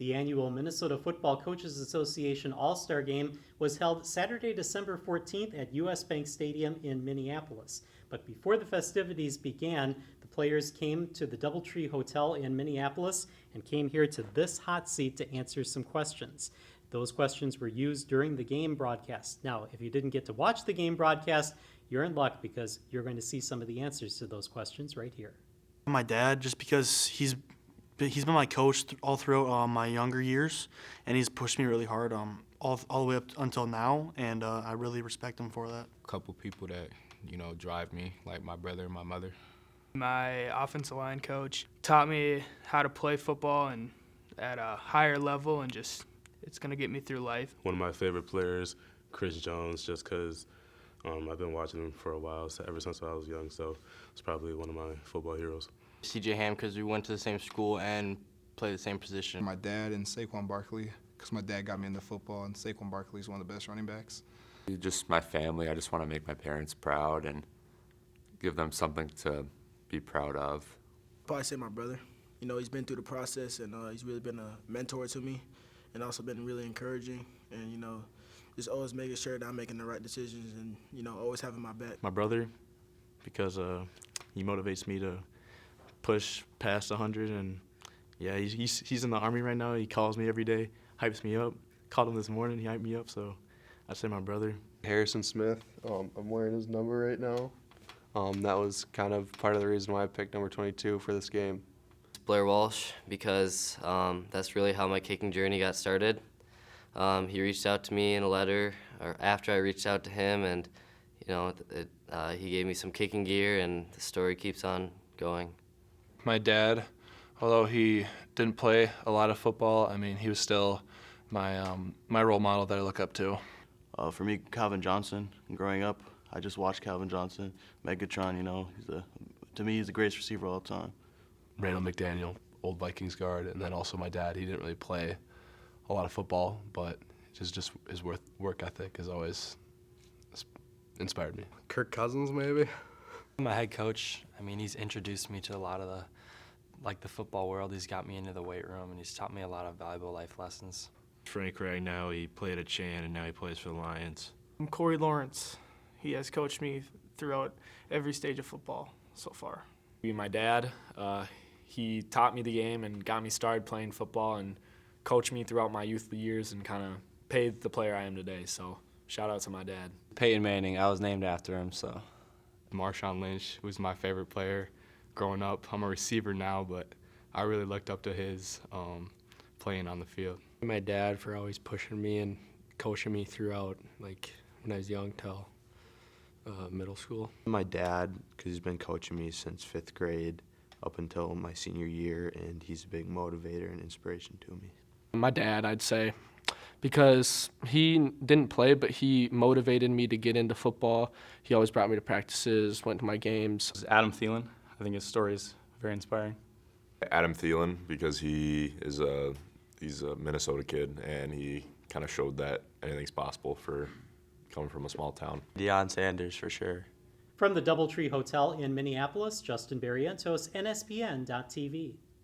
The annual Minnesota Football Coaches Association All-Star Game was held Saturday, December 14th at U.S. Bank Stadium in Minneapolis. But before the festivities began, the players came to the Doubletree Hotel in Minneapolis and came here to this hot seat to answer some questions. Those questions were used during the game broadcast. Now, if you didn't get to watch the game broadcast, you're in luck because you're going to see some of the answers to those questions right here. My dad, just because he's been my coach all throughout my younger years, and he's pushed me really hard all the way up until now, and I really respect him for that. A couple people that, drive me, like my brother and my mother. My offensive line coach taught me how to play football and at a higher level, and just it's going to get me through life. One of my favorite players, Chris Jones, just because I've been watching him for a while, so ever since I was young, so it's probably one of my football heroes. C.J. Ham, because we went to the same school and played the same position. My dad and Saquon Barkley, because my dad got me into football, and Saquon Barkley is one of the best running backs. Just my family. I just want to make my parents proud and give them something to be proud of. Probably say my brother. He's been through the process, and he's really been a mentor to me and also been really encouraging and, just always making sure that I'm making the right decisions and, always having my back. My brother, because he motivates me to push past 100, and yeah, he's in the Army right now. He calls me every day, hypes me up. Called him this morning, he hyped me up, so I'd say my brother. Harrison Smith, I'm wearing his number right now. That was kind of part of the reason why I picked number 22 for this game. Blair Walsh, because that's really how my kicking journey got started. He reached out to me in a letter, or after I reached out to him, and he gave me some kicking gear, and the story keeps on going. My dad, although he didn't play a lot of football, he was still my role model that I look up to. For me, Calvin Johnson. Growing up, I just watched Calvin Johnson. Megatron, to me, he's the greatest receiver of all time. Randall McDaniel, old Vikings guard, and then also my dad. He didn't really play a lot of football, but just his work ethic has always inspired me. Kirk Cousins, maybe? My head coach, he's introduced me to a lot of the football world. He's got me into the weight room, and he's taught me a lot of valuable life lessons. Frank Ragnow, he played at Chan, and now he plays for the Lions. I'm Corey Lawrence. He has coached me throughout every stage of football so far. My dad, he taught me the game and got me started playing football and coached me throughout my youth years and kind of paved the player I am today. So shout out to my dad. Peyton Manning, I was named after him, so. Marshawn Lynch was my favorite player growing up. I'm a receiver now, but I really looked up to his playing on the field. My dad for always pushing me and coaching me throughout, when I was young till middle school. My dad, because he's been coaching me since 5th grade up until my senior year, and he's a big motivator and inspiration to me. My dad, I'd say, because he didn't play, but he motivated me to get into football. He always brought me to practices, went to my games. Adam Thielen. I think his story is very inspiring. Adam Thielen, because he's a Minnesota kid, and he kind of showed that anything's possible for coming from a small town. Deion Sanders, for sure. From the Doubletree Hotel in Minneapolis, Justin Barrientos, NSPN.TV.